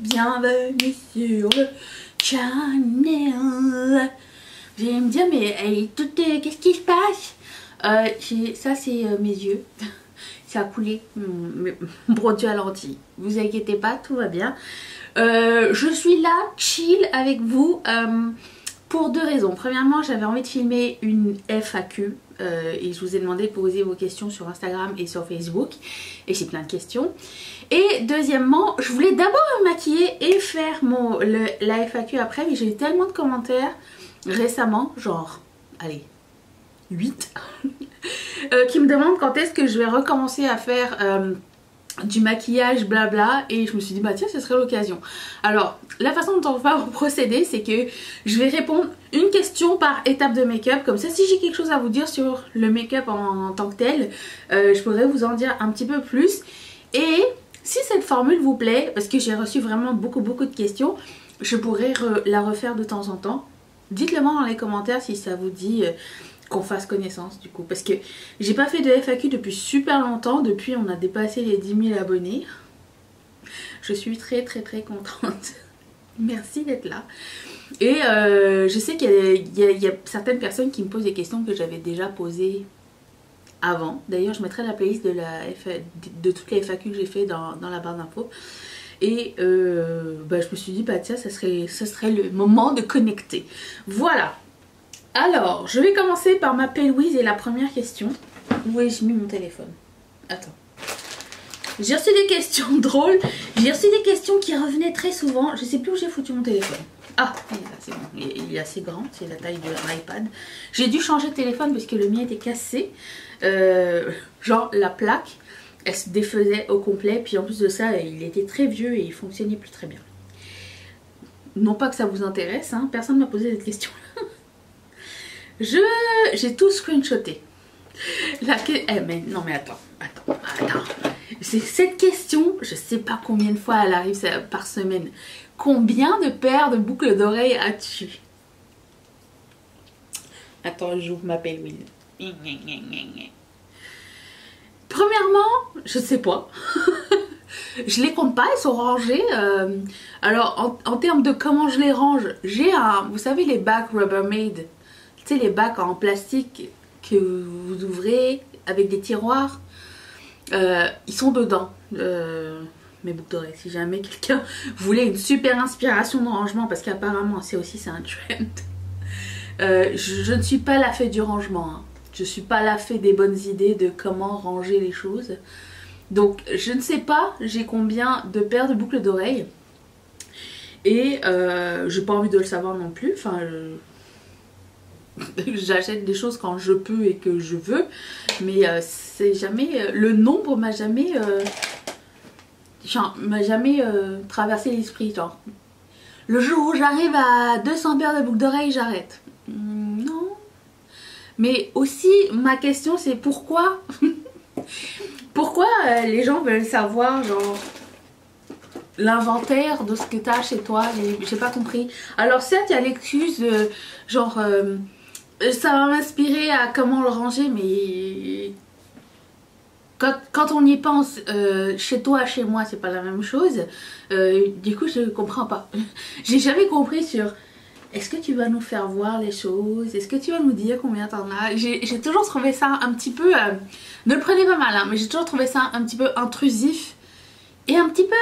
bienvenue sur le channel. Vous allez me dire, mais hey, qu'est-ce qui se passe? Ça c'est mes yeux. Ça a coulé mon produit à lentilles. Vous inquiétez pas, tout va bien. Je suis là, chill avec vous, pour deux raisons. Premièrement, j'avais envie de filmer une FAQ et je vous ai demandé de poser vos questions sur Instagram et sur Facebook. Et j'ai plein de questions. Et deuxièmement, je voulais d'abord me maquiller et faire la FAQ après, mais j'ai eu tellement de commentaires récemment, genre, allez, 8, qui me demandent quand est-ce que je vais recommencer à faire du maquillage blabla, et je me suis dit bah tiens, ce serait l'occasion. Alors la façon dont on va procéder, c'est que je vais répondre une question par étape de make-up, comme ça si j'ai quelque chose à vous dire sur le make-up en tant que tel, je pourrais vous en dire un petit peu plus. Et si cette formule vous plaît, parce que j'ai reçu vraiment beaucoup de questions, je pourrais la refaire de temps en temps. Dites-le moi dans les commentaires si ça vous dit qu'on fasse connaissance du coup, parce que j'ai pas fait de FAQ depuis super longtemps, depuis on a dépassé les 10 000 abonnés. Je suis très contente. Merci d'être là. Et je sais qu'il y a certaines personnes qui me posent des questions que j'avais déjà posées avant. D'ailleurs je mettrai la playlist de toutes les FAQ que j'ai fait dans la barre d'infos. Et bah, je me suis dit bah tiens, ça serait le moment de connecter. Voilà. Alors, je vais commencer par m'appeler Louise et la première question. Où ai-je mis mon téléphone? Attends. J'ai reçu des questions drôles. J'ai reçu des questions qui revenaient très souvent. Je sais plus où j'ai foutu mon téléphone. Ah, c'est bon. Il est assez grand. C'est la taille de l'iPad. J'ai dû changer de téléphone parce que le mien était cassé. Genre, la plaque, elle se défaisait au complet. Puis en plus de ça, il était très vieux et il fonctionnait plus très bien. Non pas que ça vous intéresse, hein. Personne ne m'a posé cette question-là. J'ai tout screenshoté. Mais non mais attends. Cette question, je sais pas combien de fois elle arrive par semaine. Combien de paires de boucles d'oreilles as-tu? Attends, j'ouvre ma pelle Louise. Premièrement, je sais pas. Je les compte pas, elles sont rangées. Alors en termes de comment je les range, j'ai vous savez les bacs Rubbermaid. Tu sais, les bacs en plastique que vous ouvrez avec des tiroirs, ils sont dedans, mes boucles d'oreilles. Si jamais quelqu'un voulait une super inspiration de rangement, parce qu'apparemment c'est un trend, je ne suis pas la fée du rangement, hein. Je ne suis pas la fée des bonnes idées de comment ranger les choses. Donc je ne sais pas j'ai combien de paires de boucles d'oreilles, et j'ai pas envie de le savoir non plus. Enfin, j'achète des choses quand je peux et que je veux, mais c'est jamais le nombre m'a jamais traversé l'esprit. Genre le jour où j'arrive à 200 paires de boucles d'oreilles, j'arrête. Non. Mais aussi ma question c'est pourquoi pourquoi les gens veulent savoir genre l'inventaire de ce que tu as chez toi. J'ai pas compris. Alors certes il y a l'excuse genre ça va m'inspirer à comment le ranger, mais quand on y pense, chez toi, chez moi, c'est pas la même chose. Du coup, je comprends pas. J'ai jamais compris sur est-ce que tu vas nous faire voir les choses, est-ce que tu vas nous dire combien t'en as. J'ai toujours trouvé ça un petit peu, ne le prenez pas mal, hein, mais j'ai toujours trouvé ça un petit peu intrusif et un petit peu...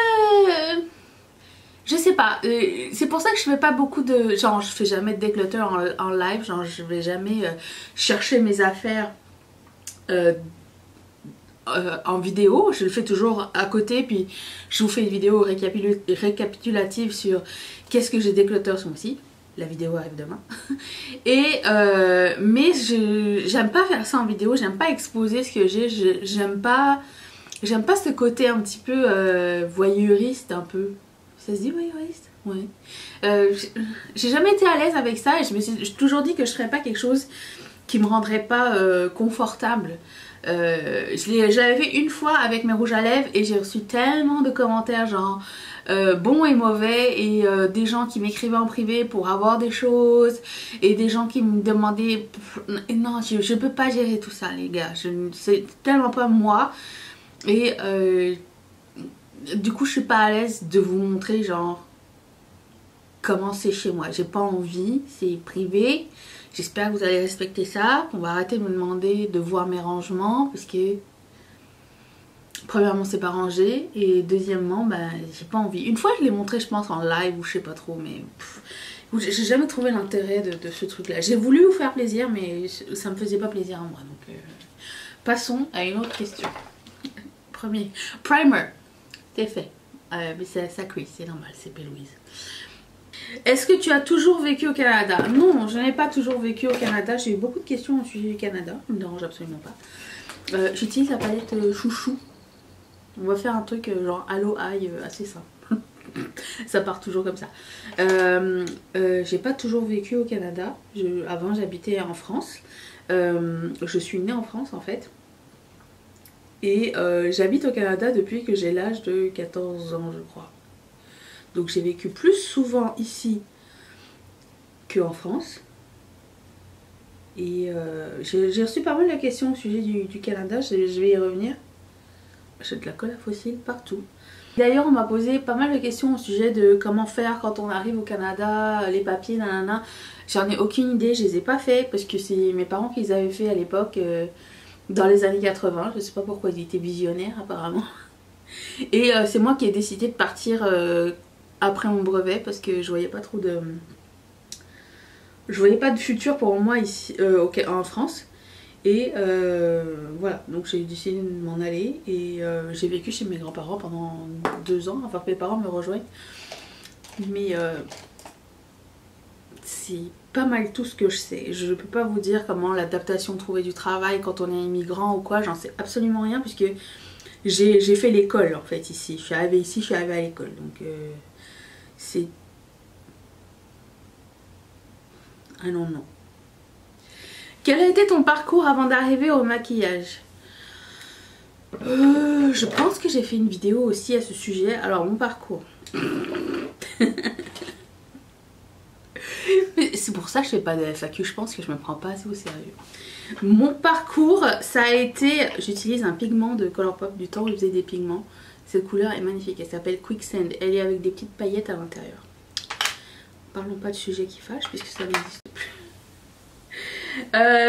je sais pas, c'est pour ça que je fais pas beaucoup de... genre je fais jamais de declutter en live, genre je vais jamais chercher mes affaires en vidéo. Je le fais toujours à côté, puis je vous fais une vidéo récapitulative sur qu'est-ce que j'ai declutter ce mois-ci. La vidéo arrive demain. Et mais j'aime pas faire ça en vidéo, j'aime pas exposer ce que j'ai, j'aime pas ce côté un petit peu voyeuriste un peu. Ça se dit voyeuriste? Ouais. J'ai jamais été à l'aise avec ça et j'ai toujours dit que je ferais pas quelque chose qui me rendrait pas confortable. J'avais fait une fois avec mes rouges à lèvres et j'ai reçu tellement de commentaires genre bons et mauvais, et des gens qui m'écrivaient en privé pour avoir des choses, et des gens qui me demandaient... Non, je peux pas gérer tout ça les gars, c'est tellement pas moi. Et du coup je suis pas à l'aise de vous montrer genre comment c'est chez moi. J'ai pas envie, c'est privé. J'espère que vous allez respecter ça, qu'on va arrêter de me demander de voir mes rangements parce que premièrement c'est pas rangé et deuxièmement bah j'ai pas envie. Une fois je l'ai montré je pense en live ou je sais pas trop mais j'ai jamais trouvé l'intérêt de ce truc là. J'ai voulu vous faire plaisir mais ça me faisait pas plaisir à moi donc passons à une autre question. Premier primer, c'est fait. Mais ça cuit, c'est normal, c'est Pélouise. Est-ce que tu as toujours vécu au Canada? Non, je n'ai pas toujours vécu au Canada. J'ai eu beaucoup de questions au sujet du Canada. Ça ne me dérange absolument pas. J'utilise la palette chouchou. On va faire un truc genre Allo Aïe assez simple. Ça part toujours comme ça. J'ai pas toujours vécu au Canada. Avant j'habitais en France. Je suis née en France en fait. Et j'habite au Canada depuis que j'ai l'âge de 14 ans je crois. Donc j'ai vécu plus souvent ici qu'en France. Et j'ai reçu pas mal de questions au sujet du Canada, je vais y revenir. J'ai de la colle à fossile partout. D'ailleurs on m'a posé pas mal de questions au sujet de comment faire quand on arrive au Canada, les papiers, nanana. J'en ai aucune idée, je les ai pas fait parce que c'est mes parents qui les avaient fait à l'époque dans les années 80. Je sais pas pourquoi ils étaient visionnaires apparemment. Et c'est moi qui ai décidé de partir après mon brevet parce que je voyais pas trop de... Je voyais pas de futur pour moi ici en France. Et voilà, donc j'ai décidé de m'en aller et j'ai vécu chez mes grands-parents pendant 2 ans, enfin mes parents me rejoignent. Mais c'est pas mal tout ce que je sais. Je peux pas vous dire comment l'adaptation de trouver du travail quand on est immigrant ou quoi, j'en sais absolument rien puisque j'ai fait l'école en fait ici. Je suis arrivée ici, je suis arrivée à l'école. Donc c'est... Ah non, non. Quel a été ton parcours avant d'arriver au maquillage? Je pense que j'ai fait une vidéo aussi à ce sujet. Alors mon parcours. C'est pour ça que je fais pas de FAQ, je pense que je me prends pas assez au sérieux. Mon parcours, ça a été... J'utilise un pigment de Colourpop du temps où je faisais des pigments. Cette couleur est magnifique, elle s'appelle Quicksand. Elle est avec des petites paillettes à l'intérieur. Parlons pas de sujet qui fâche puisque ça n'existe plus.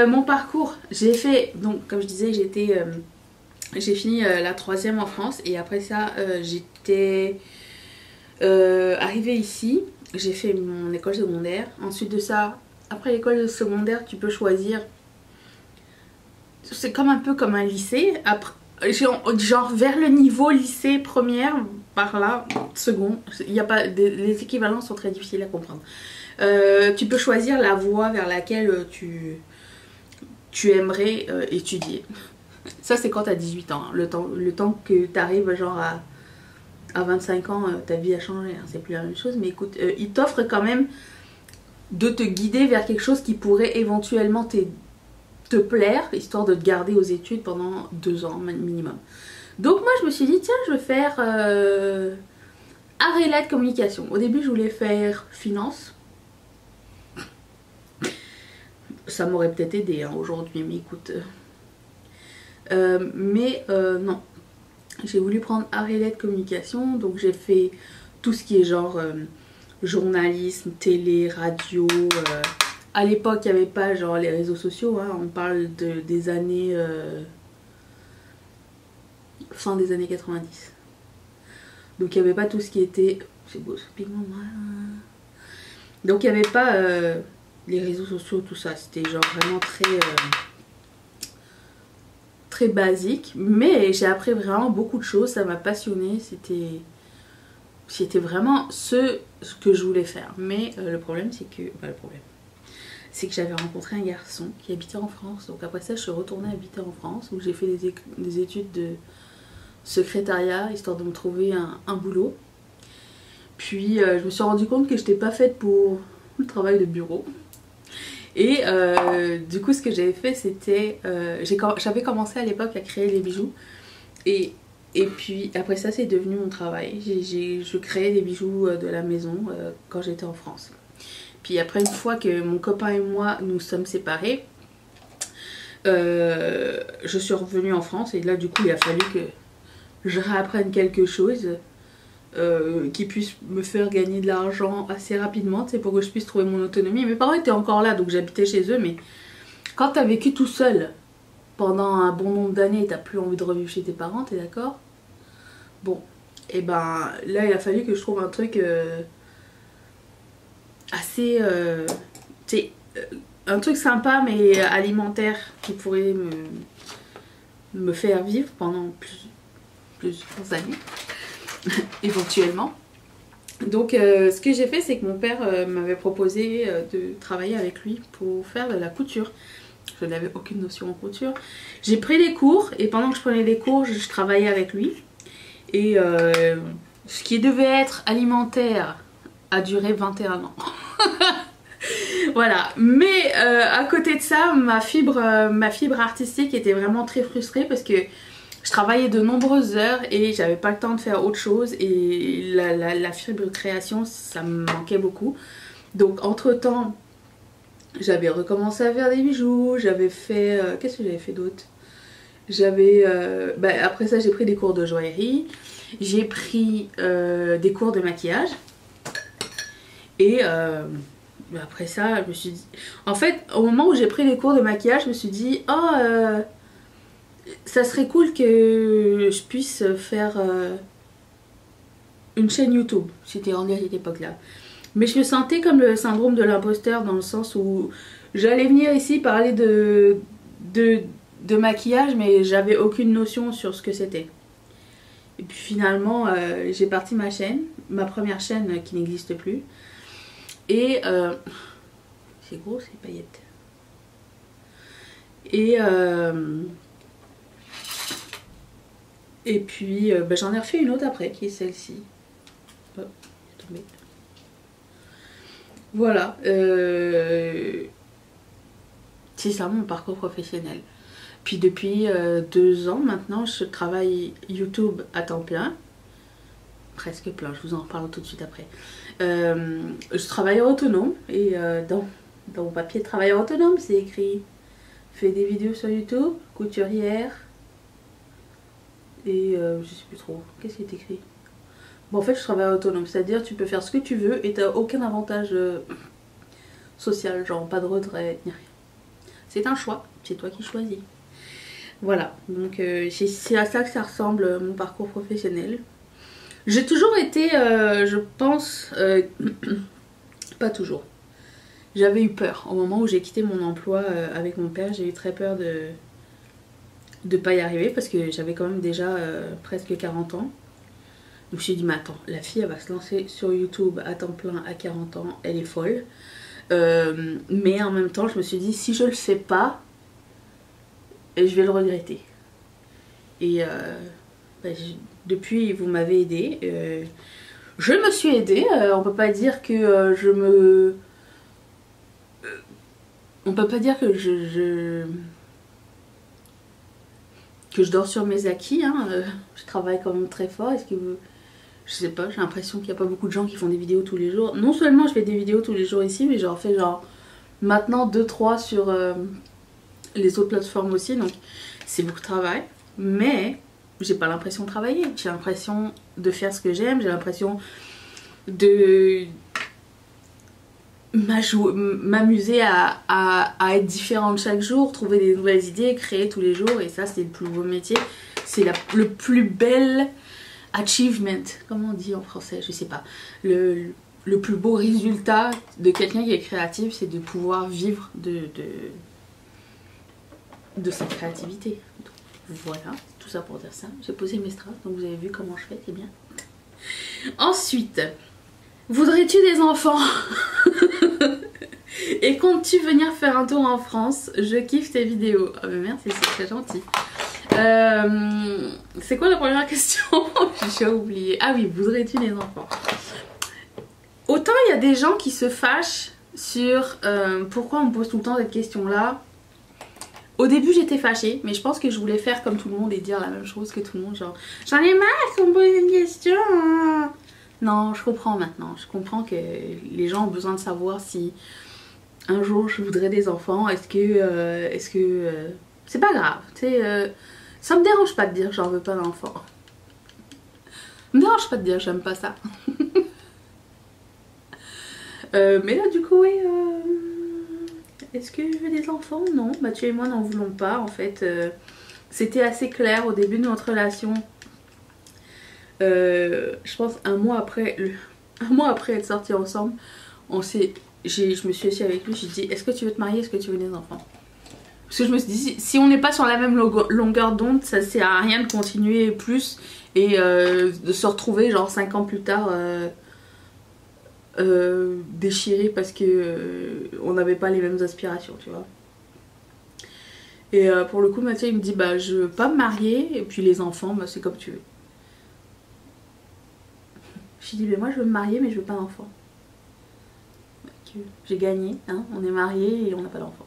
Mon parcours, j'ai fait, donc comme je disais, j'ai fini la 3e en France et après ça j'étais arrivée ici, j'ai fait mon école secondaire. Ensuite de ça, après l'école secondaire tu peux choisir, c'est comme un peu comme un lycée, après, genre vers le niveau lycée première, par là, second, il y a pas, les équivalents sont très difficiles à comprendre. Tu peux choisir la voie vers laquelle tu aimerais étudier. Ça c'est quand tu as 18 ans, hein. Le temps que tu arrives genre à 25 ans, ta vie a changé, hein. C'est plus la même chose. Mais écoute, il t'offre quand même de te guider vers quelque chose qui pourrait éventuellement te plaire, histoire de te garder aux études pendant 2 ans minimum. Donc moi je me suis dit tiens je vais faire arts et lettres communication. Au début je voulais faire finance. Ça m'aurait peut-être aidé hein, aujourd'hui, mais écoute. Non. J'ai voulu prendre arts et lettres communication, donc j'ai fait tout ce qui est genre journalisme, télé, radio. À l'époque, il n'y avait pas genre les réseaux sociaux, hein, on parle des années... fin des années 90. Donc il n'y avait pas tout ce qui était... C'est beau ce pigment. Donc il n'y avait pas... les réseaux sociaux, tout ça, c'était genre vraiment très basique, mais j'ai appris vraiment beaucoup de choses, ça m'a passionné, c'était vraiment ce que je voulais faire. Mais le problème c'est que, c'est que j'avais rencontré un garçon qui habitait en France, donc après ça je suis retournée habiter en France, où j'ai fait des études de secrétariat, histoire de me trouver un boulot. Puis je me suis rendu compte que je n'étais pas faite pour le travail de bureau. Et du coup ce que j'avais fait c'était, j'avais commencé à l'époque à créer des bijoux et puis après ça c'est devenu mon travail. Je créais des bijoux de la maison quand j'étais en France. Puis après une fois que mon copain et moi nous sommes séparés, je suis revenue en France et là du coup il a fallu que je réapprenne quelque chose qui puisse me faire gagner de l'argent assez rapidement, c'est pour que je puisse trouver mon autonomie. Mes parents étaient encore là, donc j'habitais chez eux, mais quand t'as vécu tout seul pendant un bon nombre d'années, t'as plus envie de revivre chez tes parents, t'es d'accord? Bon, et ben là il a fallu que je trouve un truc assez... un truc sympa mais alimentaire qui pourrait me faire vivre pendant plusieurs années. Éventuellement. Donc ce que j'ai fait, c'est que mon père m'avait proposé de travailler avec lui pour faire de la couture. Je n'avais aucune notion en couture. J'ai pris des cours et pendant que je prenais des cours, je travaillais avec lui. Et ce qui devait être alimentaire a duré 21 ans. Voilà, mais à côté de ça, ma fibre artistique était vraiment très frustrée parce que je travaillais de nombreuses heures et j'avais pas le temps de faire autre chose et la fibre de création, ça me manquait beaucoup. Donc entre temps, j'avais recommencé à faire des bijoux, j'avais fait... qu'est-ce que j'avais fait d'autre? J'avais... après ça, j'ai pris des cours de joaillerie, j'ai pris des cours de maquillage et... après ça, je me suis dit... En fait, au moment où j'ai pris les cours de maquillage, je me suis dit... Oh, ça serait cool que je puisse faire une chaîne YouTube. J'étais rendue à cette époque-là. Mais je me sentais comme le syndrome de l'imposteur dans le sens où j'allais venir ici parler de maquillage, mais j'avais aucune notion sur ce que c'était. Et puis finalement, j'ai parti ma chaîne, ma première chaîne qui n'existe plus. Et c'est gros ces paillettes. Et puis j'en ai refait une autre après qui est celle-ci. Oh, c'est tombé. Voilà. C'est ça mon parcours professionnel. Puis depuis 2 ans maintenant, je travaille YouTube à temps plein. Presque plein, je vous en reparle tout de suite après. Je travaille autonome et dans mon papier de travailleur autonome, c'est écrit fais des vidéos sur YouTube, couturière et je sais plus trop, qu'est-ce qui est écrit? Bon, en fait, je travaille autonome, c'est-à-dire tu peux faire ce que tu veux et t'as aucun avantage social, genre pas de retraite, ni rien. C'est un choix, c'est toi qui choisis. Voilà, donc c'est à ça que ça ressemble mon parcours professionnel. J'ai toujours été, je pense, pas toujours. J'avais eu peur. Au moment où j'ai quitté mon emploi avec mon père, j'ai eu très peur de pas y arriver parce que j'avais quand même déjà presque 40 ans. Donc je me suis dit, mais attends, la fille elle va se lancer sur YouTube à temps plein à 40 ans, elle est folle. Mais en même temps, je me suis dit, si je le fais pas, je vais le regretter. Et depuis, vous m'avez aidé. Je me suis aidée. On peut pas dire que on peut pas dire que je dors sur mes acquis. Hein. Je travaille quand même très fort. Est-ce que vous... Je sais pas, j'ai l'impression qu'il n'y a pas beaucoup de gens qui font des vidéos tous les jours. Non seulement je fais des vidéos tous les jours ici, mais j'en fais genre maintenant 2-3 sur les autres plateformes aussi. Donc c'est beaucoup de travail. Mais j'ai pas l'impression de travailler. J'ai l'impression de faire ce que j'aime. J'ai l'impression de m'amuser à être différente chaque jour, trouver des nouvelles idées, créer tous les jours. Et ça, c'est le plus beau métier. C'est le plus bel achievement, comment on dit en français, je sais pas. Le plus beau résultat de quelqu'un qui est créatif, c'est de pouvoir vivre de sa créativité. Donc, voilà, tout ça pour dire ça. J'ai posé mes strass, donc vous avez vu comment je fais, c'est bien. Ensuite, voudrais-tu des enfants? Et comptes-tu venir faire un tour en France? Je kiffe tes vidéos. Oh, mais merci, c'est très gentil. C'est quoi la première question? J'ai oublié. Ah oui, voudrais-tu des enfants? Autant il y a des gens qui se fâchent sur pourquoi on me pose tout le temps cette question-là. Au début j'étais fâchée, mais je pense que je voulais faire comme tout le monde et dire la même chose que tout le monde, genre j'en ai marre qu'on me pose une question. Non, je comprends maintenant. Je comprends que les gens ont besoin de savoir si un jour je voudrais des enfants. Est-ce que c'est pas grave, tu sais. Ça me dérange pas de dire que j'en veux pas d'enfant. Non, je peux pas te dire, j'aime pas ça. Mais là, du coup, oui. Est-ce que je veux des enfants? Non, Mathieu et moi n'en voulons pas. En fait, c'était assez clair au début de notre relation. Je pense un mois après être sortis ensemble, je me suis assise avec lui, j'ai dit est-ce que tu veux te marier, est-ce que tu veux des enfants? Parce que je me suis dit si on n'est pas sur la même longueur d'onde, ça sert à rien de continuer plus et de se retrouver genre 5 ans plus tard déchirés parce que on n'avait pas les mêmes aspirations, tu vois. Et pour le coup Mathieu il me dit bah je veux pas me marier et puis les enfants bah c'est comme tu veux. J'ai dit mais moi je veux me marier mais je veux pas d'enfant. J'ai gagné, hein, on est mariés et on n'a pas d'enfant.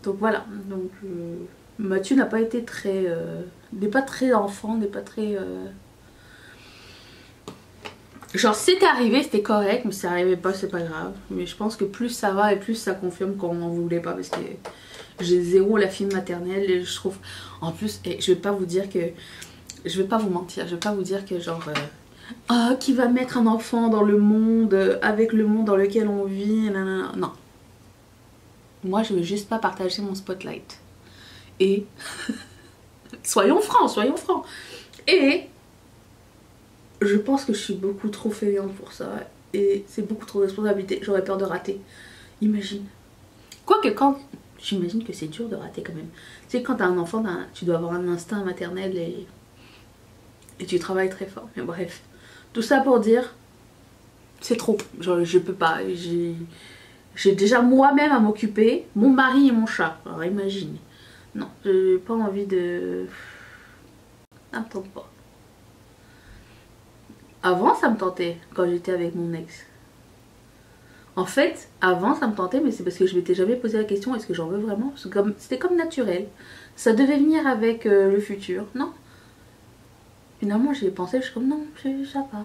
Donc voilà, donc Mathieu n'a pas été très... n'est pas très enfant, n'est pas très... Genre c'était arrivé, c'était correct, mais ça arrivait pas, c'est pas grave. Mais je pense que plus ça va et plus ça confirme qu'on n'en voulait pas parce que j'ai zéro la fibre maternelle et je trouve... En plus, et je vais pas vous dire que... Je vais pas vous mentir, je vais pas vous dire que genre... Ah, qui va mettre un enfant dans le monde, avec le monde dans lequel on vit, nanana. Non. Moi, je veux juste pas partager mon spotlight. Et... soyons francs, soyons francs. Et... je pense que je suis beaucoup trop fainéante pour ça. Et c'est beaucoup trop de responsabilité. J'aurais peur de rater. Imagine. Quoique quand... J'imagine que c'est dur de rater quand même. Tu sais, quand t'as un enfant, tu dois avoir un instinct maternel et tu travailles très fort. Mais bref. Tout ça pour dire, c'est trop. Genre, je peux pas. J'ai déjà moi-même à m'occuper, mon mari et mon chat. Alors imagine. Non, j'ai pas envie de... Ça me tente pas. Avant, ça me tentait quand j'étais avec mon ex. En fait, avant, ça me tentait, mais c'est parce que je m'étais jamais posé la question est-ce que j'en veux vraiment? C'était comme naturel. Ça devait venir avec le futur, non? Finalement, j'y ai pensé, je suis comme non, ça va.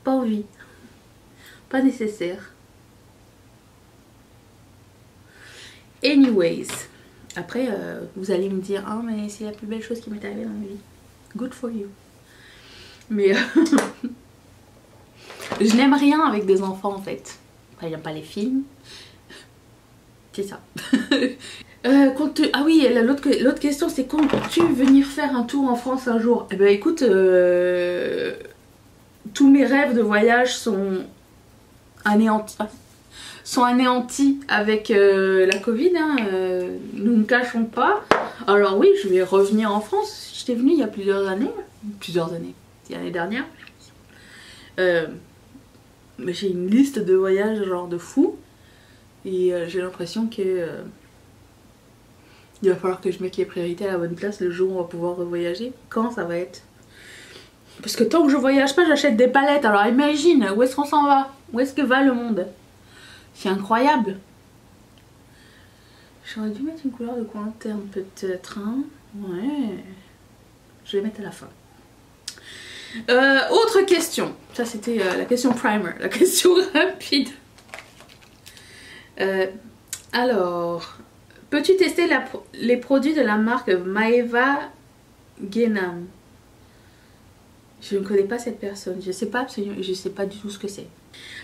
Pas envie. Pas nécessaire. Anyways. Après, vous allez me dire, ah mais c'est la plus belle chose qui m'est arrivée dans ma vie. Good for you. Mais je n'aime rien avec des enfants en fait. Enfin, j'aime pas les films. C'est ça. Ah oui, l'autre question c'est comptes-tu venir faire un tour en France un jour? Eh ben écoute, tous mes rêves de voyage sont anéantis avec la Covid, hein, nous ne cachons pas. Alors oui, je vais revenir en France. J'étais venue il y a plusieurs années, c'est l'année dernière. Mais j'ai une liste de voyages genre de fou. Et j'ai l'impression que il va falloir que je mette les priorités à la bonne place le jour où on va pouvoir revoyager. Quand ça va être? Parce que tant que je voyage pas, j'achète des palettes. Alors imagine, où est-ce qu'on s'en va? Où est-ce que va le monde? C'est incroyable. J'aurais dû mettre une couleur de coin interne peut-être, hein? Ouais. Je vais mettre à la fin. Autre question. Ça c'était la question primer, la question rapide. Alors, peux-tu tester les produits de la marque Maeva Genam? Je ne connais pas cette personne. Je sais pas absolument, je sais pas du tout ce que c'est.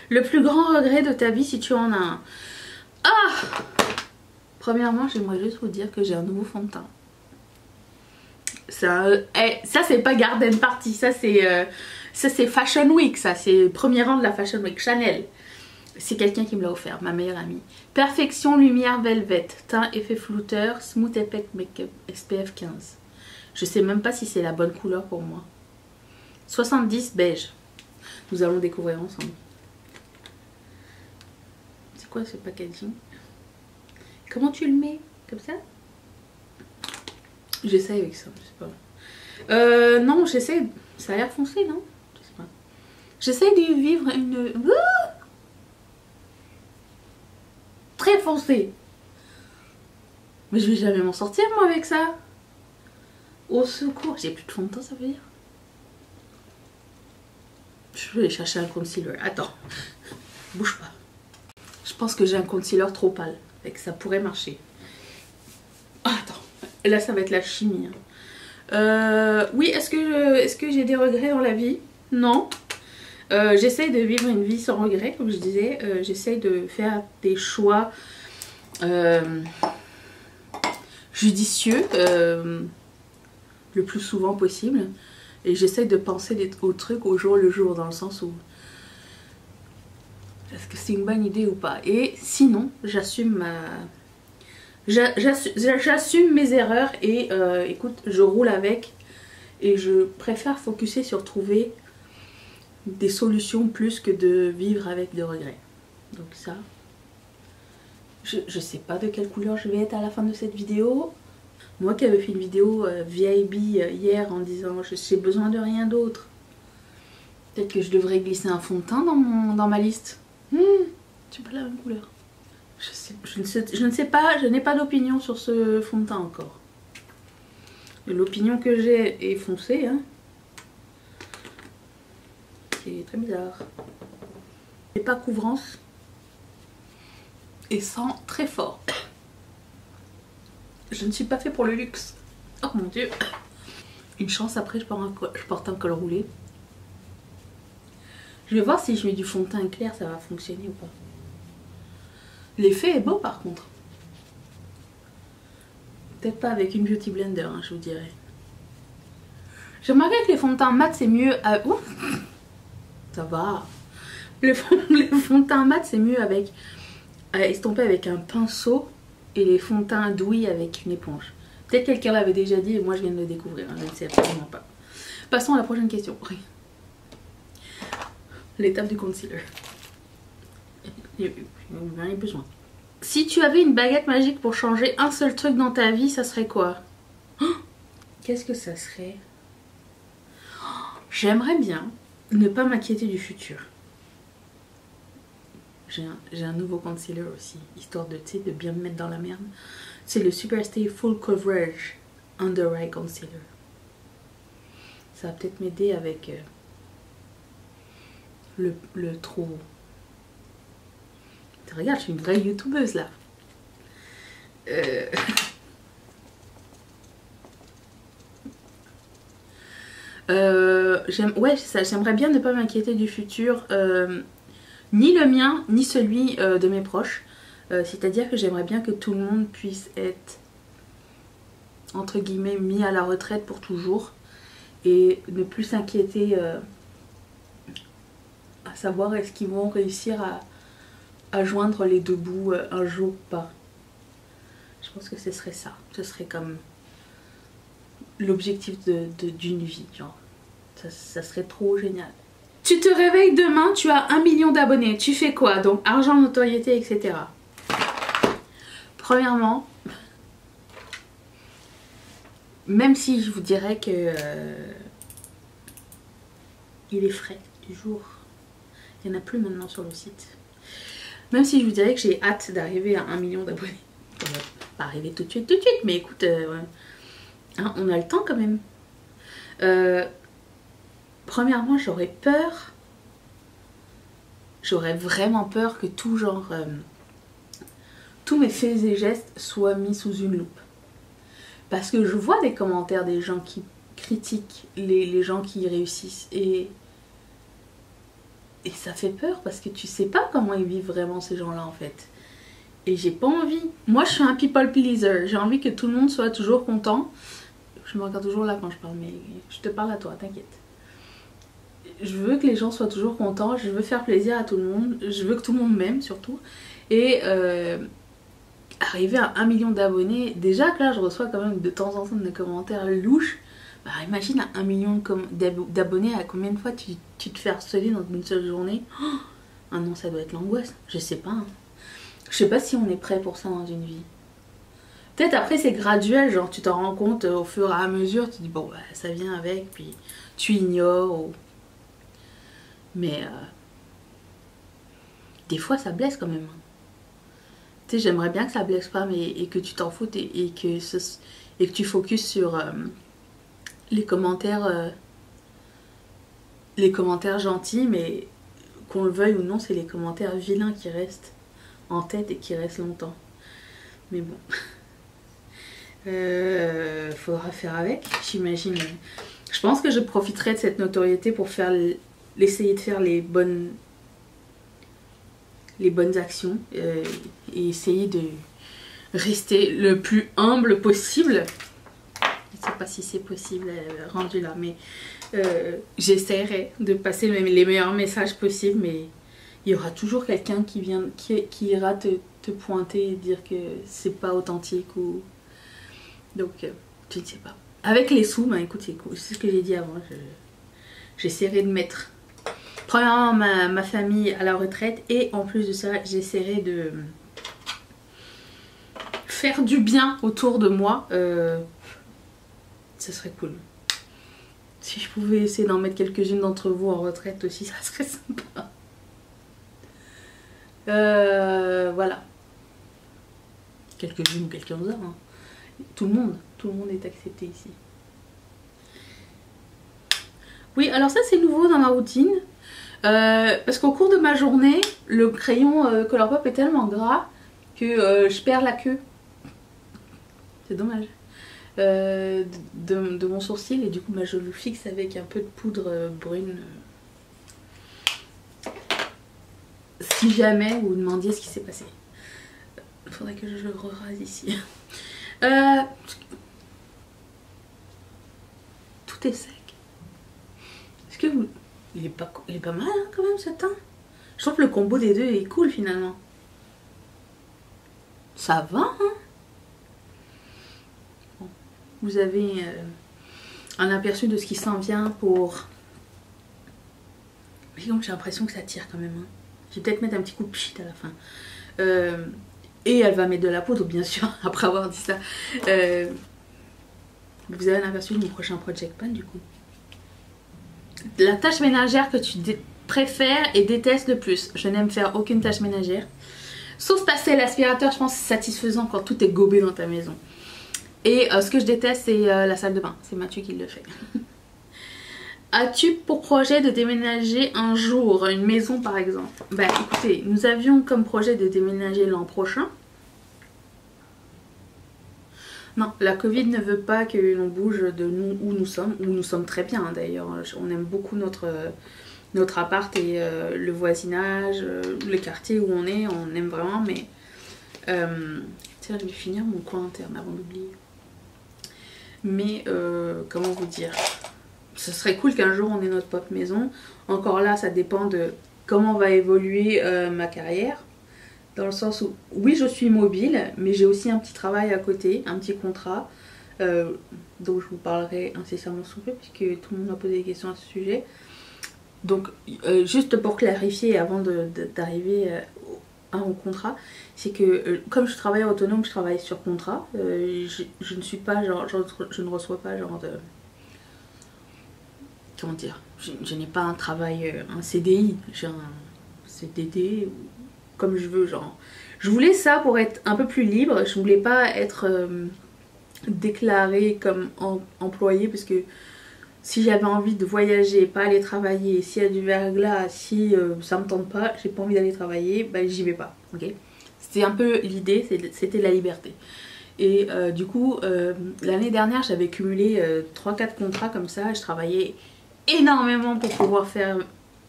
Le plus grand regret de ta vie si tu en as un. Ah! Premièrement, j'aimerais juste vous dire que j'ai un nouveau fond de teint. Ça c'est pas Garden Party, ça c'est Fashion Week, ça c'est le premier rang de la Fashion Week, Chanel. C'est quelqu'un qui me l'a offert, ma meilleure amie. Perfection Lumière Velvet, teint effet flouteur, Smooth Effect Makeup, SPF 15. Je sais même pas si c'est la bonne couleur pour moi. 70 beige. Nous allons découvrir ensemble. C'est quoi ce packaging? Comment tu le mets? Comme ça? J'essaye avec ça, je sais pas. Non, j'essaie. Ça a l'air foncé, non? Je sais pas. J'essaie de vivre une... très foncé. Mais je vais jamais m'en sortir, moi, avec ça. Au secours. J'ai plus de fond de teint, ça veut dire? Je vais aller chercher un concealer. Attends. Bouge pas. Je pense que j'ai un concealer trop pâle. Et que ça pourrait marcher. Oh, attends. Là, ça va être la chimie. Hein. Oui, est-ce que j'ai des regrets dans la vie? Non. J'essaye de vivre une vie sans regrets, comme je disais. J'essaye de faire des choix judicieux le plus souvent possible. Et j'essaye de penser au truc au jour le jour, dans le sens où est-ce que c'est une bonne idée ou pas. Et sinon, j'assume mes erreurs et écoute, je roule avec. Et je préfère focuser sur trouver des solutions plus que de vivre avec des regrets. Donc ça, je sais pas de quelle couleur je vais être à la fin de cette vidéo. Moi qui avais fait une vidéo VIB hier en disant j'ai besoin de rien d'autre. Peut-être que je devrais glisser un fond de teint dans ma liste. C'est pas la même couleur. Je ne sais pas, je n'ai pas d'opinion sur ce fond de teint encore. L'opinion que j'ai est foncée, hein. C'est très bizarre. C'est pas couvrance. Et sent très fort. Je ne suis pas fait pour le luxe. Oh mon dieu. Une chance, après je porte un col roulé. Je vais voir si je mets du fond de teint clair, ça va fonctionner ou pas. L'effet est beau par contre. Peut-être pas avec une beauty blender, hein, je vous dirais. J'ai remarqué que les fonds de teint mat c'est mieux à... Ouh, ça va. Les fonds de teint mat c'est mieux avec... à estomper avec un pinceau. Et les fonds de teint douilles avec une éponge. Peut-être quelqu'un l'avait déjà dit et moi je viens de le découvrir. Hein, je ne sais absolument pas. Passons à la prochaine question. Oui. L'étape du concealer. J'en ai besoin. Si tu avais une baguette magique pour changer un seul truc dans ta vie, ça serait quoi? Qu'est-ce que ça serait? J'aimerais bien ne pas m'inquiéter du futur. J'ai un nouveau concealer aussi, histoire de bien me mettre dans la merde. C'est le Superstay Full Coverage Under Eye Concealer. Ça va peut-être m'aider avec le trou. Regarde, je suis une vraie youtubeuse là. Ouais, j'aimerais bien ne pas m'inquiéter du futur. Ni le mien, ni celui de mes proches. C'est-à-dire que j'aimerais bien que tout le monde puisse être, entre guillemets, mis à la retraite pour toujours. Et ne plus s'inquiéter à savoir est-ce qu'ils vont réussir à joindre les deux bouts un jour ou pas. Je pense que ce serait ça. Ce serait comme l'objectif d'une vie, genre. Ça serait trop génial. Tu te réveilles demain, tu as 1 million d'abonnés. Tu fais quoi? Donc argent, notoriété, etc. Premièrement, même si je vous dirais que il est frais du jour. Il n'y en a plus maintenant sur le site. Même si je vous dirais que j'ai hâte d'arriver à 1 million d'abonnés. Ça va pas arriver tout de suite, mais écoute, hein, on a le temps quand même. Premièrement, j'aurais peur. J'aurais vraiment peur que tout genre... tous mes faits et gestes soient mis sous une loupe. Parce que je vois des commentaires des gens qui critiquent les gens qui réussissent. Et ça fait peur parce que tu sais pas comment ils vivent vraiment ces gens-là en fait. Et j'ai pas envie. Moi je suis un people pleaser. J'ai envie que tout le monde soit toujours content. Je me regarde toujours là quand je parle, mais je te parle à toi, t'inquiète. Je veux que les gens soient toujours contents. Je veux faire plaisir à tout le monde. Je veux que tout le monde m'aime surtout. Et arriver à 1 million d'abonnés. Déjà que là je reçois quand même de temps en temps des commentaires louches. Bah, imagine à 1 million d'abonnés, à combien de fois tu te fais harceler dans une seule journée. Oh, ah non, ça doit être l'angoisse. Je sais pas. Hein. Je sais pas si on est prêt pour ça dans une vie. Peut-être après c'est graduel, genre tu t'en rends compte au fur et à mesure. Tu dis bon bah ça vient avec, puis tu ignores. Ou... Mais des fois ça blesse quand même. Tu sais, j'aimerais bien que ça blesse pas, mais et que tu t'en foutes et que tu focuses sur... les commentaires gentils, mais qu'on le veuille ou non, c'est les commentaires vilains qui restent en tête et qui restent longtemps. Mais bon, Faudra faire avec, j'imagine. Je pense que je profiterai de cette notoriété pour faire essayer de faire les bonnes actions et essayer de rester le plus humble possible. Je sais pas si c'est possible rendu là, mais j'essaierai de passer les meilleurs messages possibles, mais il y aura toujours quelqu'un qui ira te pointer et dire que c'est pas authentique ou donc je ne sais pas. Avec les sous, bah écoute, c'est ce que j'ai dit avant, j'essaierai de mettre premièrement ma famille à la retraite et en plus de ça j'essaierai de faire du bien autour de moi. Ça serait cool. Si je pouvais essayer d'en mettre quelques-unes d'entre vous en retraite aussi, ça serait sympa. Voilà. Quelques-unes ou quelques-uns. Hein. Tout le monde est accepté ici. Oui, alors ça c'est nouveau dans ma routine. Parce qu'au cours de ma journée, le crayon Colourpop est tellement gras que je perds la queue. C'est dommage. De mon sourcil et du coup bah, je le fixe avec un peu de poudre brune. Si jamais vous vous demandiez ce qui s'est passé. Il faudrait que je le rase ici. Tout est sec. Est-ce que vous... Il est pas mal hein, quand même ce teint. Je trouve que le combo des deux est cool finalement. Ça va hein. Bon. Vous avez un aperçu de ce qui s'en vient pour... Mais donc j'ai l'impression que ça tire quand même. Hein. Je vais peut-être mettre un petit coup de pchit à la fin. Et elle va mettre de la poudre bien sûr après avoir dit ça. Vous avez un aperçu de mon prochain project pan du coup. La tâche ménagère que tu préfères et détestes le plus. Je n'aime faire aucune tâche ménagère. Sauf passer l'aspirateur, je pense que c'est satisfaisant quand tout est gobé dans ta maison. Et ce que je déteste c'est la salle de bain. C'est Mathieu qui le fait. As-tu pour projet de déménager un jour, une maison par exemple? Bah écoutez, nous avions comme projet de déménager l'an prochain. Non, la Covid ne veut pas que l'on bouge de où nous sommes très bien hein, d'ailleurs. On aime beaucoup notre appart et le voisinage, le quartier où on aime vraiment, mais... tiens, je vais finir mon coin interne avant d'oublier. Mais, comment vous dire? Ce serait cool qu'un jour on ait notre propre maison. Encore là, ça dépend de comment va évoluer ma carrière. Dans le sens où, oui, je suis mobile, mais j'ai aussi un petit travail à côté, un petit contrat, dont je vous parlerai incessamment sous peu, puisque tout le monde m'a posé des questions à ce sujet. Donc, juste pour clarifier avant d'arriver à mon contrat, c'est que comme je travaille autonome, je travaille sur contrat. Je ne suis pas genre, je ne reçois pas genre de... Comment dire, je n'ai pas un travail, un CDI, j'ai un CDD, comme je veux, genre. Je voulais ça pour être un peu plus libre, je voulais pas être déclarée comme employée, parce que si j'avais envie de voyager, pas aller travailler, s'il y a du verglas, si ça me tente pas, j'ai pas envie d'aller travailler, bah j'y vais pas, ok. C'était un peu l'idée, c'était la liberté. Et du coup, l'année dernière, j'avais cumulé 3-4 contrats comme ça, je travaillais énormément pour pouvoir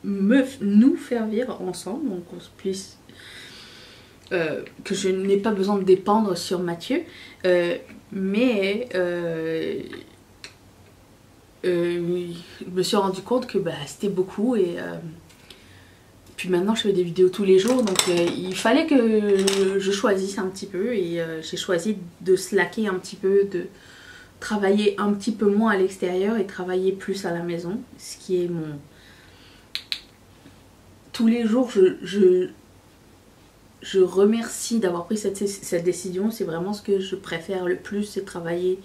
nous faire vivre ensemble, donc qu'on puisse que je n'ai pas besoin de dépendre sur Mathieu, mais je me suis rendu compte que bah, c'était beaucoup et puis maintenant je fais des vidéos tous les jours, donc il fallait que je choisisse un petit peu et j'ai choisi de slacker un petit peu, de travailler un petit peu moins à l'extérieur et travailler plus à la maison, ce qui est mon... Tous les jours je remercie d'avoir pris cette décision, c'est vraiment ce que je préfère le plus, c'est travailler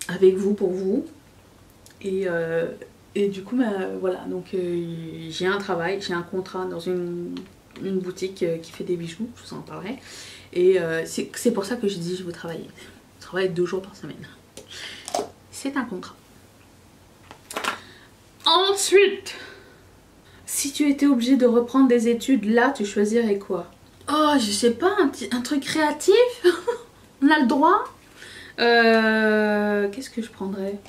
avec vous, pour vous. Et du coup, bah, voilà, donc j'ai un travail, j'ai un contrat dans une boutique qui fait des bijoux, je vous en parlerai. Et c'est pour ça que je dis je veux travailler. Je travaille 2 jours par semaine. C'est un contrat. Ensuite, si tu étais obligé de reprendre des études, là, tu choisirais quoi? Oh, je sais pas, un truc créatif. On a le droit. Qu'est-ce que je prendrais?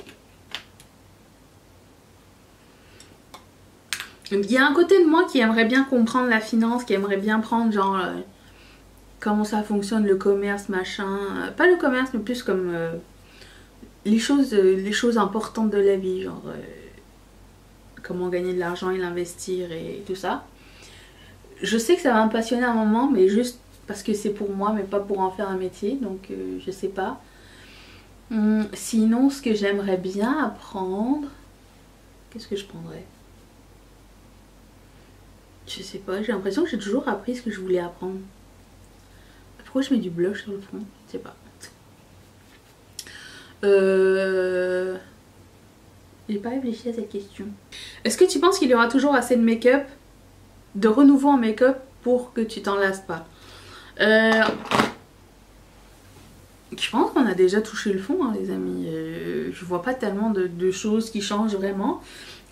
Il y a un côté de moi qui aimerait bien comprendre la finance, qui aimerait bien prendre genre comment ça fonctionne le commerce, machin. Pas le commerce, mais plus comme les choses importantes de la vie, genre comment gagner de l'argent et l'investir et tout ça. Je sais que ça va me passionner un moment, mais juste parce que c'est pour moi, mais pas pour en faire un métier, donc je sais pas. Sinon, ce que j'aimerais bien apprendre, qu'est-ce que je prendrais? Je sais pas, j'ai l'impression que j'ai toujours appris ce que je voulais apprendre. Pourquoi je mets du blush sur le front? Je sais pas. J'ai pas réfléchi à cette question. Est-ce que tu penses qu'il y aura toujours assez de make-up, de renouveau en make-up pour que tu t'en lasses pas? Je pense qu'on a déjà touché le fond, hein, les amis. Je vois pas tellement de choses qui changent vraiment.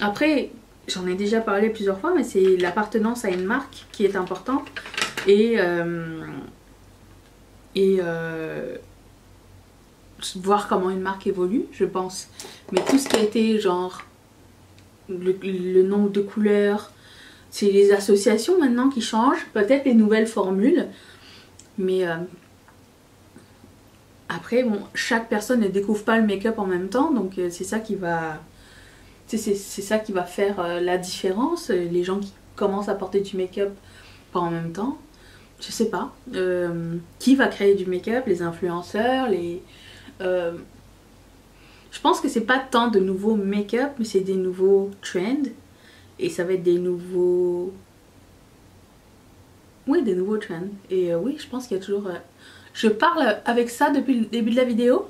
Après, j'en ai déjà parlé plusieurs fois, mais c'est l'appartenance à une marque qui est importante. Et voir comment une marque évolue, je pense. Mais tout ce qui a été genre le nombre de couleurs, c'est les associations maintenant qui changent, peut-être les nouvelles formules. Mais après, bon, chaque personne ne découvre pas le make-up en même temps, donc c'est ça qui va... C'est ça qui va faire la différence. Les gens qui commencent à porter du make-up pas en même temps, je sais pas. Qui va créer du make-up? Les influenceurs, les... je pense que c'est pas tant de nouveaux make-up, mais c'est des nouveaux trends. Et ça va être des nouveaux... Oui, des nouveaux trends. Et oui, je pense qu'il y a toujours... Je parle avec ça depuis le début de la vidéo.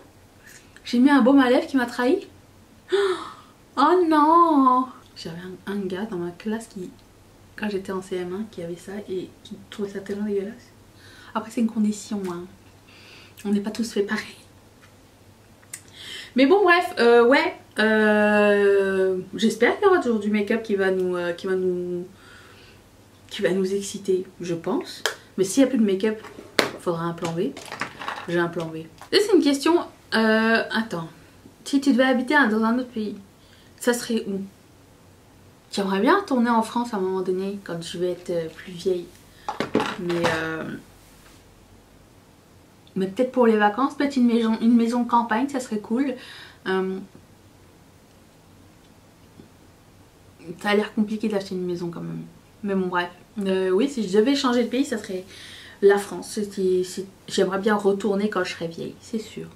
J'ai mis un baume à lèvres qui m'a trahi. Oh non! J'avais un gars dans ma classe qui, quand j'étais en CM1, qui avait ça et qui trouvait ça tellement dégueulasse. Après c'est une condition, hein. On n'est pas tous fait pareil. Mais bon bref, ouais, j'espère qu'il y aura toujours du make-up qui va nous exciter, je pense. Mais s'il n'y a plus de make-up, il faudra un plan B. J'ai un plan B. Et c'est une question, attends, si tu devais habiter dans un autre pays, ça serait où? J'aimerais bien retourner en France à un moment donné, quand je vais être plus vieille. Mais peut-être pour les vacances, peut-être une maison de campagne, ça serait cool. Ça a l'air compliqué d'acheter une maison quand même. Mais bon bref. Oui, si je devais changer de pays, ça serait la France. J'aimerais bien retourner quand je serai vieille, c'est sûr.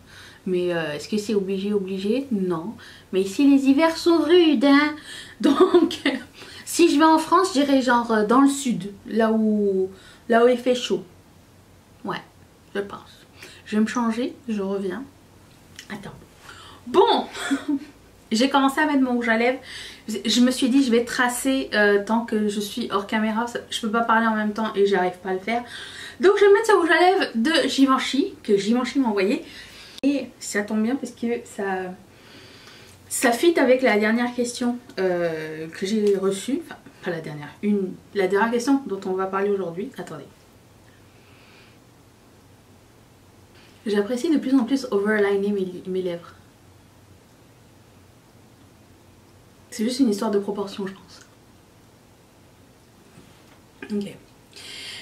Mais est-ce que c'est obligé? Non. Mais ici les hivers sont rudes, hein. Donc si je vais en France, j'irai genre dans le sud, là où il fait chaud. Ouais, je pense. Je vais me changer, je reviens. Attends. Bon. J'ai commencé à mettre mon rouge à lèvres. Je me suis dit je vais tracer tant que je suis hors caméra. Je peux pas parler en même temps et j'arrive pas à le faire. Donc je vais mettre ce rouge à lèvres de Givenchy, que Givenchy m'a envoyé. Et ça tombe bien parce que ça fit avec la dernière question que j'ai reçue. Enfin, pas la dernière, la dernière question dont on va parler aujourd'hui. Attendez. J'apprécie de plus en plus overliner mes lèvres. C'est juste une histoire de proportion, je pense. Ok.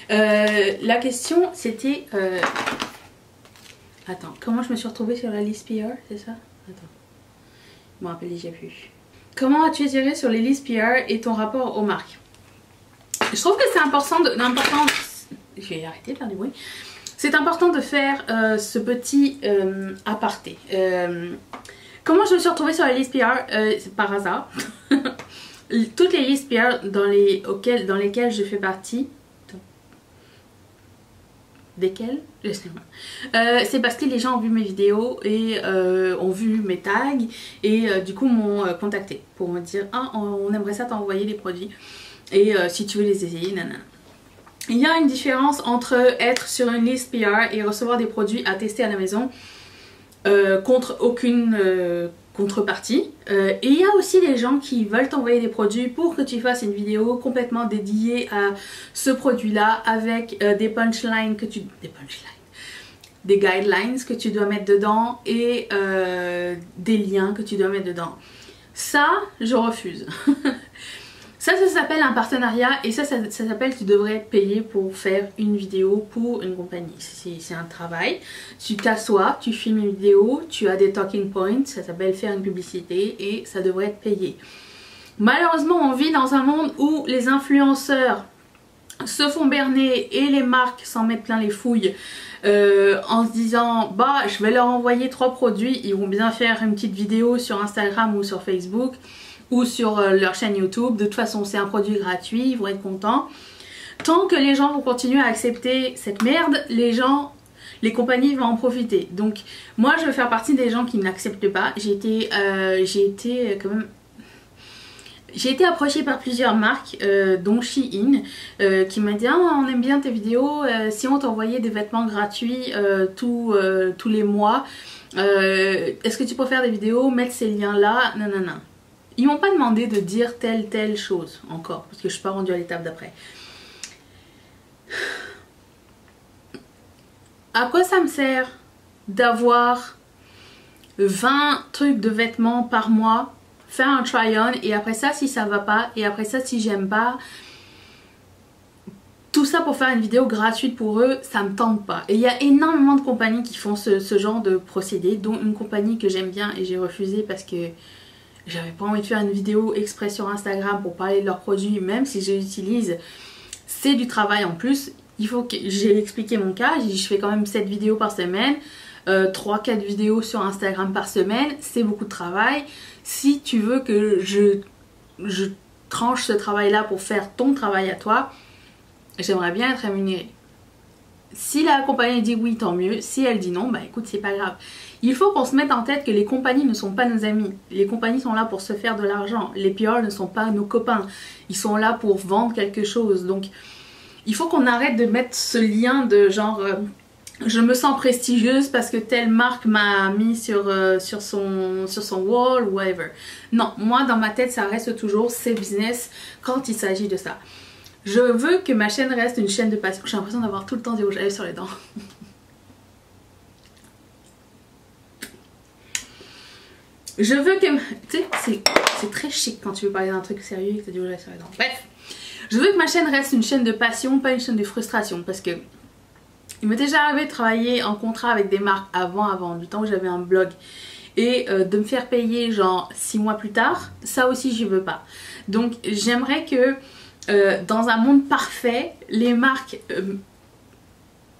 La question c'était... Attends, comment je me suis retrouvée sur la liste PR, c'est ça? Attends, je me rappelle déjà plus. Comment as-tu attiré sur les listes PR et ton rapport aux marques? Je trouve que c'est important je vais arrêter de faire du bruit. C'est important de faire ce petit aparté. Comment je me suis retrouvée sur la liste PR? C'est par hasard. Toutes les listes PR dans lesquelles je fais partie. Desquels? C'est parce que les gens ont vu mes vidéos et ont vu mes tags et du coup m'ont contacté pour me dire ah on aimerait ça t'envoyer des produits et si tu veux les essayer nanana. Il y a une différence entre être sur une liste PR et recevoir des produits à tester à la maison contre aucune contrepartie. Et il y a aussi des gens qui veulent t'envoyer des produits pour que tu fasses une vidéo complètement dédiée à ce produit là avec des punchlines des guidelines que tu dois mettre dedans et des liens que tu dois mettre dedans. Ça, je refuse. Ça s'appelle un partenariat et ça s'appelle tu devrais payer pour faire une vidéo pour une compagnie. C'est un travail. Tu t'assois, tu filmes une vidéo, tu as des talking points, ça s'appelle faire une publicité et ça devrait être payé. Malheureusement, on vit dans un monde où les influenceurs se font berner et les marques s'en mettent plein les fouilles en se disant bah je vais leur envoyer 3 produits, ils vont bien faire une petite vidéo sur Instagram ou sur Facebook ou sur leur chaîne YouTube. De toute façon c'est un produit gratuit, ils vont être contents. Tant que les gens vont continuer à accepter cette merde, les compagnies vont en profiter. Donc moi je veux faire partie des gens qui n'acceptent pas. J'ai été approchée par plusieurs marques, dont Shein, qui m'a dit ah, on aime bien tes vidéos, si on t'envoyait des vêtements gratuits tous les mois, est-ce que tu peux faire des vidéos, mettre ces liens là, nanana. Ils m'ont pas demandé de dire telle chose encore, parce que je suis pas rendue à l'étape d'après. À quoi ça me sert d'avoir 20 trucs de vêtements par mois, faire un try-on et après ça si ça va pas et après ça si j'aime pas, tout ça pour faire une vidéo gratuite pour eux, ça me tente pas. Et il y a énormément de compagnies qui font ce genre de procédé, dont une compagnie que j'aime bien et j'ai refusé parce que j'avais pas envie de faire une vidéo exprès sur Instagram pour parler de leurs produits, même si je les utilise, c'est du travail en plus. Il faut que j'ai expliqué mon cas, je fais quand même 7 vidéos par semaine, 3-4 vidéos sur Instagram par semaine, c'est beaucoup de travail. Si tu veux que je tranche ce travail là pour faire ton travail à toi, j'aimerais bien être rémunérée. Si la compagnie dit oui, tant mieux. Si elle dit non, bah écoute, c'est pas grave. Il faut qu'on se mette en tête que les compagnies ne sont pas nos amis. Les compagnies sont là pour se faire de l'argent. Les PR ne sont pas nos copains. Ils sont là pour vendre quelque chose. Donc, il faut qu'on arrête de mettre ce lien de genre... je me sens prestigieuse parce que telle marque m'a mis sur son wall ou whatever. Non, moi dans ma tête ça reste toujours c'est business quand il s'agit de ça. Je veux que ma chaîne reste une chaîne de passion. J'ai l'impression d'avoir tout le temps des rouges à lèvres sur les dents. Je veux que... Tu sais, c'est très chic quand tu veux parler d'un truc sérieux et que tu as des rouges à lèvres sur les dents. Bref, je veux que ma chaîne reste une chaîne de passion, pas une chaîne de frustration. Parce que il m'est déjà arrivé de travailler en contrat avec des marques avant, du temps où j'avais un blog. Et de me faire payer genre 6 mois plus tard, ça aussi je veux pas. Donc j'aimerais que dans un monde parfait, les marques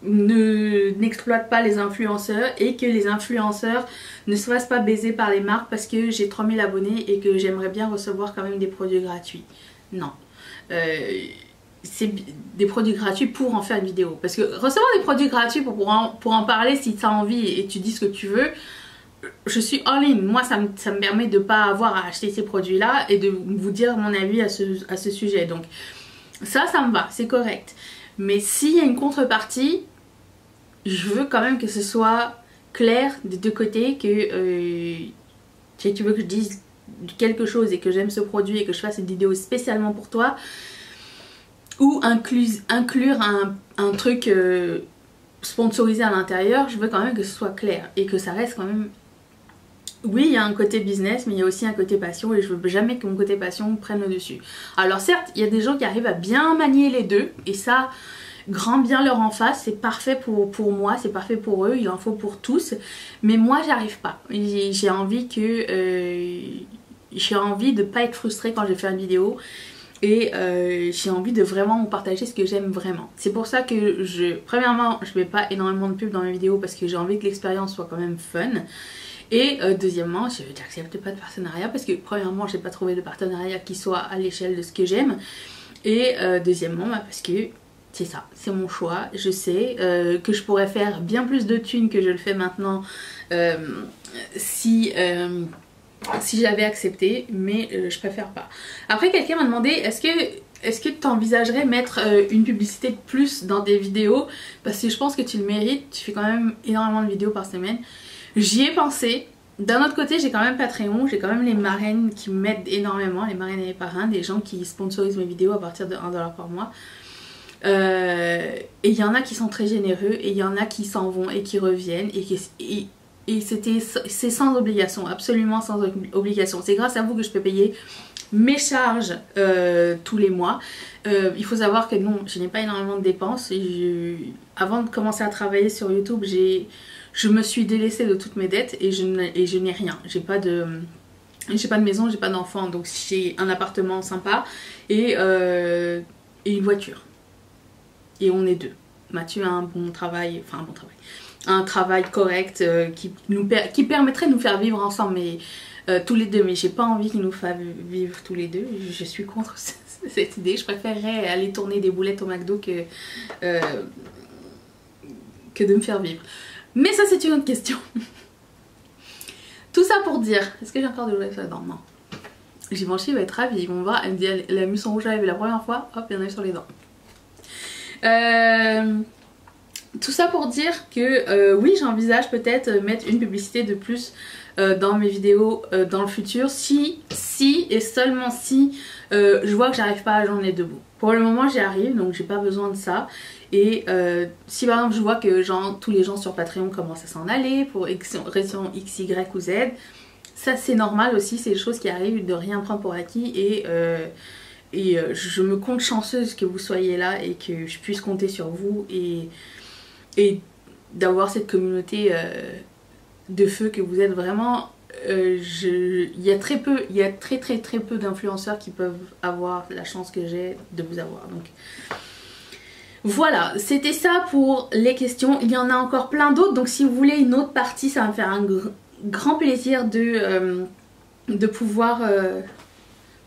n'exploitent pas les influenceurs et que les influenceurs ne se fassent pas baiser par les marques parce que j'ai 3000 abonnés et que j'aimerais bien recevoir quand même des produits gratuits. Non. C'est des produits gratuits pour en faire une vidéo. Parce que recevoir des produits gratuits pour en parler si tu as envie et tu dis ce que tu veux, je suis all in. Moi ça me permet de ne pas avoir à acheter ces produits là et de vous dire mon avis à ce sujet. Donc ça me va, c'est correct. Mais s'il y a une contrepartie, je veux quand même que ce soit clair des deux côtés que si tu veux que je dise quelque chose et que j'aime ce produit et que je fasse une vidéo spécialement pour toi, ou inclure un truc sponsorisé à l'intérieur, je veux quand même que ce soit clair et que ça reste quand même... Oui, il y a un côté business, mais il y a aussi un côté passion et je veux jamais que mon côté passion prenne le dessus. Alors certes, il y a des gens qui arrivent à bien manier les deux et ça, grand bien leur en face, c'est parfait pour moi, c'est parfait pour eux, il en faut pour tous. Mais moi, j'arrive pas. J'ai envie de pas être frustrée quand je vais faire une vidéo. Et j'ai envie de vraiment vous partager ce que j'aime vraiment. C'est pour ça que premièrement, je mets pas énormément de pubs dans mes vidéos parce que j'ai envie que l'expérience soit quand même fun. Et deuxièmement, je n'accepte pas de partenariat parce que premièrement, j'ai pas trouvé de partenariat qui soit à l'échelle de ce que j'aime. Et deuxièmement, parce que c'est ça, c'est mon choix. Je sais que je pourrais faire bien plus de thunes que je le fais maintenant si j'avais accepté, mais je préfère pas. Après, quelqu'un m'a demandé est-ce que tu envisagerais mettre une publicité de plus dans tes vidéos parce que je pense que tu le mérites, tu fais quand même énormément de vidéos par semaine. J'y ai pensé. D'un autre côté, j'ai quand même Patreon, j'ai quand même les marraines qui m'aident énormément, les marraines et les parrains, des gens qui sponsorisent mes vidéos à partir de 1$ par mois. Et il y en a qui sont très généreux et il y en a qui s'en vont et qui reviennent et c'est sans obligation, absolument sans obligation. C'est grâce à vous que je peux payer mes charges tous les mois. Il faut savoir que non, je n'ai pas énormément de dépenses. Avant de commencer à travailler sur YouTube, je me suis délaissée de toutes mes dettes et je n'ai rien. J'ai pas de maison, j'ai pas d'enfant, donc j'ai un appartement sympa et une voiture. Et on est deux. Mathieu a un bon travail, enfin un bon travail, un travail correct qui permettrait de nous faire vivre ensemble, mais tous les deux. Mais j'ai pas envie qu'il nous fasse vivre tous les deux. Je suis contre cette idée. Je préférerais aller tourner des boulettes au McDo que de me faire vivre. Mais ça c'est une autre question. Tout ça pour dire, est-ce que j'ai encore de l'eau là-dedans? Non. Givenchy va être ravie. Ils vont voir, elle me dit elle a mis son rouge à lèvres la première fois, hop, il y en a eu sur les dents. Tout ça pour dire que oui, j'envisage peut-être mettre une publicité de plus dans mes vidéos dans le futur si et seulement si je vois que j'arrive pas à joindre les deux bouts. Pour le moment j'y arrive, donc j'ai pas besoin de ça. Et si par exemple je vois que tous les gens sur Patreon commencent à s'en aller pour raison X, Y ou Z, ça c'est normal aussi, c'est des choses qui arrivent, de rien prendre pour acquis et je me compte chanceuse que vous soyez là et que je puisse compter sur vous et d'avoir cette communauté de feu que vous êtes vraiment. Il y a très peu d'influenceurs qui peuvent avoir la chance que j'ai de vous avoir. Donc voilà, c'était ça pour les questions. Il y en a encore plein d'autres, donc si vous voulez une autre partie, ça va me faire un grand plaisir de pouvoir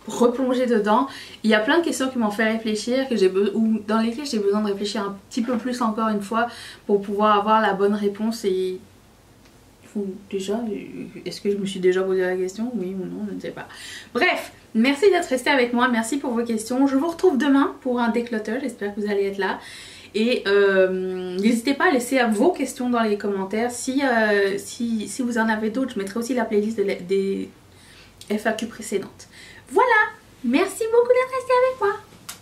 replonger dedans. Il y a plein de questions qui m'ont fait réfléchir, ou dans lesquelles j'ai besoin de réfléchir un petit peu plus encore une fois pour pouvoir avoir la bonne réponse. Et déjà, est-ce que je me suis déjà posé la question? Oui ou non, je ne sais pas. Bref, merci d'être resté avec moi, merci pour vos questions. Je vous retrouve demain pour un déclutter, j'espère que vous allez être là. Et n'hésitez pas à laisser vos questions dans les commentaires. Si vous en avez d'autres, je mettrai aussi la playlist des FAQ précédentes. Voilà, merci beaucoup d'être resté avec moi.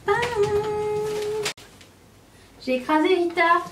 Bye. J'ai écrasé Rita.